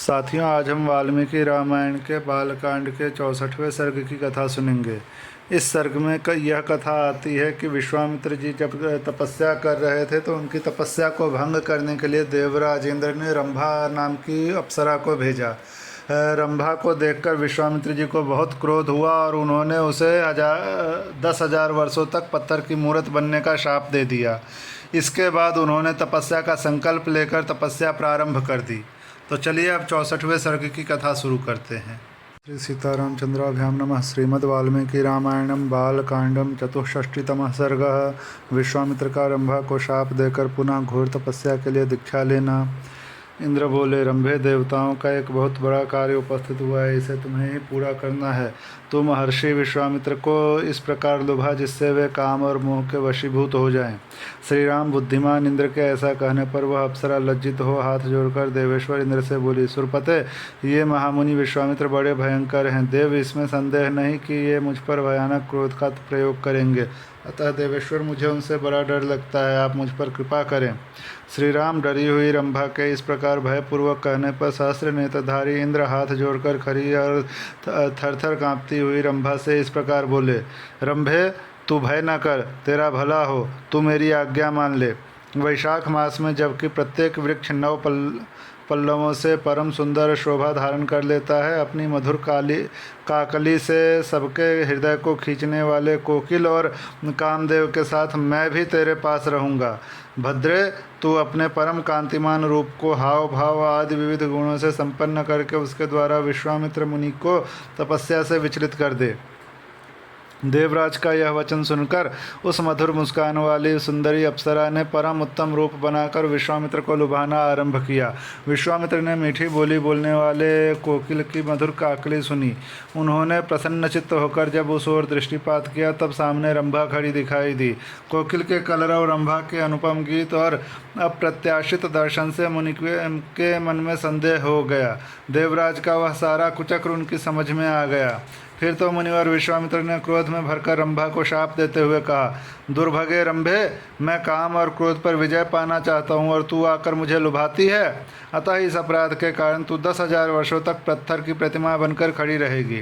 साथियों, आज हम वाल्मीकि रामायण के बालकांड के 64वें सर्ग की कथा सुनेंगे। इस सर्ग में यह कथा आती है कि विश्वामित्र जी जब तपस्या कर रहे थे तो उनकी तपस्या को भंग करने के लिए देवराज इंद्र ने रंभा नाम की अप्सरा को भेजा। रंभा को देखकर विश्वामित्र जी को बहुत क्रोध हुआ और उन्होंने उसे 10,000 वर्षों तक पत्थर की मूर्त बनने का शाप दे दिया। इसके बाद उन्होंने तपस्या का संकल्प लेकर तपस्या प्रारंभ कर दी। तो चलिए अब 64वें सर्ग की कथा शुरू करते हैं। श्री सीतारामचंद्राभ्याम नमः। श्रीमद् वाल्मीकि रामायणम बालकांडम चतुष्षष्टितमः सर्गः। विश्वामित्र का रंभा को शाप देकर पुनः घोर तपस्या के लिए दीक्षा लेना। इंद्र बोले, रंभे, देवताओं का एक बहुत बड़ा कार्य उपस्थित हुआ है, इसे तुम्हें ही पूरा करना है। तुम महर्षि विश्वामित्र को इस प्रकार लुभा जिससे वे काम और मोह के वशीभूत हो जाएं। श्री राम बुद्धिमान इंद्र के ऐसा कहने पर वह अप्सरा लज्जित हो हाथ जोड़कर देवेश्वर इंद्र से बोली, सुरपते, ये महामुनि विश्वामित्र बड़े भयंकर हैं। देव, इसमें संदेह नहीं कि ये मुझ पर भयानक क्रोध का प्रयोग करेंगे, अतः देवेश्वर मुझे उनसे बड़ा डर लगता है, आप मुझ पर कृपा करें। श्री राम डरी हुई रंभा के इस प्रकार भयपूर्वक कहने पर सहस्र नेत्रधारी इंद्र हाथ जोड़कर खड़ी और थर थर काँपती हुई रंभा से इस प्रकार बोले, रंभे, तू भय न कर, तेरा भला हो, तू मेरी आज्ञा मान ले। वैशाख मास में जबकि प्रत्येक वृक्ष नव पल्लवों से परम सुंदर शोभा धारण कर लेता है, अपनी मधुर काकली से सबके हृदय को खींचने वाले कोकिल और कामदेव के साथ मैं भी तेरे पास रहूँगा। भद्रे, तू अपने परम कांतिमान रूप को हाव भाव आदि विविध गुणों से संपन्न करके उसके द्वारा विश्वामित्र मुनि को तपस्या से विचलित कर दे। देवराज का यह वचन सुनकर उस मधुर मुस्कान वाली सुंदरी अप्सरा ने परम उत्तम रूप बनाकर विश्वामित्र को लुभाना आरंभ किया। विश्वामित्र ने मीठी बोली बोलने वाले कोकिल की मधुर काकली सुनी। उन्होंने प्रसन्नचित्त होकर जब उस ओर दृष्टिपात किया तब सामने रंभा खड़ी दिखाई दी। कोकिल के कलरव, रंभा के अनुपम गीत और अप्रत्याशित दर्शन से मुनि के मन में संदेह हो गया। देवराज का वह सारा कुचक्र उनकी समझ में आ गया। फिर तो मुनिवर विश्वामित्र ने क्रोध में भरकर रंभा को शाप देते हुए कहा, दुर्भगे रंभे, मैं काम और क्रोध पर विजय पाना चाहता हूँ और तू आकर मुझे लुभाती है। अतः इस अपराध के कारण तू 10,000 वर्षों तक पत्थर की प्रतिमा बनकर खड़ी रहेगी।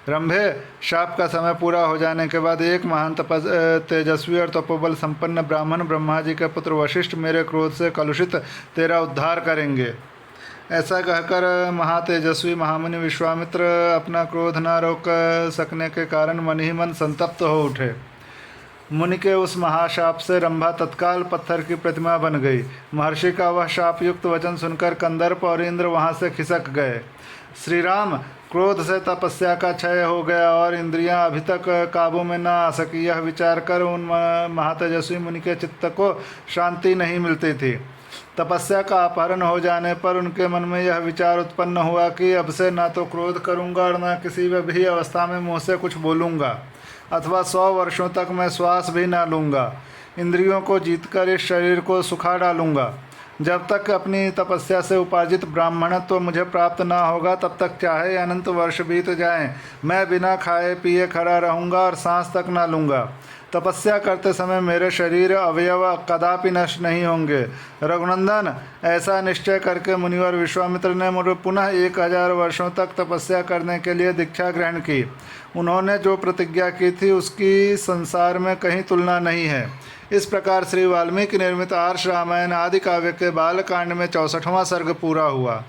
रंभे, शाप का समय पूरा हो जाने के बाद एक महान तेजस्वी और तपोबल संपन्न ब्राह्मण ब्रह्मा जी के पुत्र वशिष्ठ मेरे क्रोध से कलुषित तेरा उद्धार करेंगे। ऐसा कहकर महातेजस्वी महामुनि विश्वामित्र अपना क्रोध न रोक सकने के कारण मन ही मन संतप्त हो उठे। मुनि के उस महाशाप से रंभा तत्काल पत्थर की प्रतिमा बन गई। महर्षि का वह शाप युक्त वचन सुनकर कंदर्प और इंद्र वहां से खिसक गए। श्री राम, क्रोध से तपस्या का क्षय हो गया और इंद्रियां अभी तक काबू में न आ सकी, यह विचार कर उन महातेजस्वी मुनि के चित्त को शांति नहीं मिलती थी। तपस्या का अपहरण हो जाने पर उनके मन में यह विचार उत्पन्न हुआ कि अब से न तो क्रोध करूंगा और न किसी भी अवस्था में मुँह से कुछ बोलूँगा, अथवा 100 वर्षों तक मैं श्वास भी न लूँगा। इंद्रियों को जीतकर इस शरीर को सुखा डालूँगा। जब तक अपनी तपस्या से उपार्जित ब्राह्मणत्व तो मुझे प्राप्त न होगा, तब तक चाहे अनंत वर्ष बीत जाएं, मैं बिना खाए पिए खड़ा रहूँगा और सांस तक न लूँगा। तपस्या करते समय मेरे शरीर अवयव कदापि नष्ट नहीं होंगे। रघुनंदन, ऐसा निश्चय करके मुनिवर विश्वामित्र ने मुझे पुनः 1000 वर्षों तक तपस्या करने के लिए दीक्षा ग्रहण की। उन्होंने जो प्रतिज्ञा की थी उसकी संसार में कहीं तुलना नहीं है। इस प्रकार श्री वाल्मीकि निर्मित आर्ष रामायण आदि काव्य के बालकांड में 64वां सर्ग पूरा हुआ।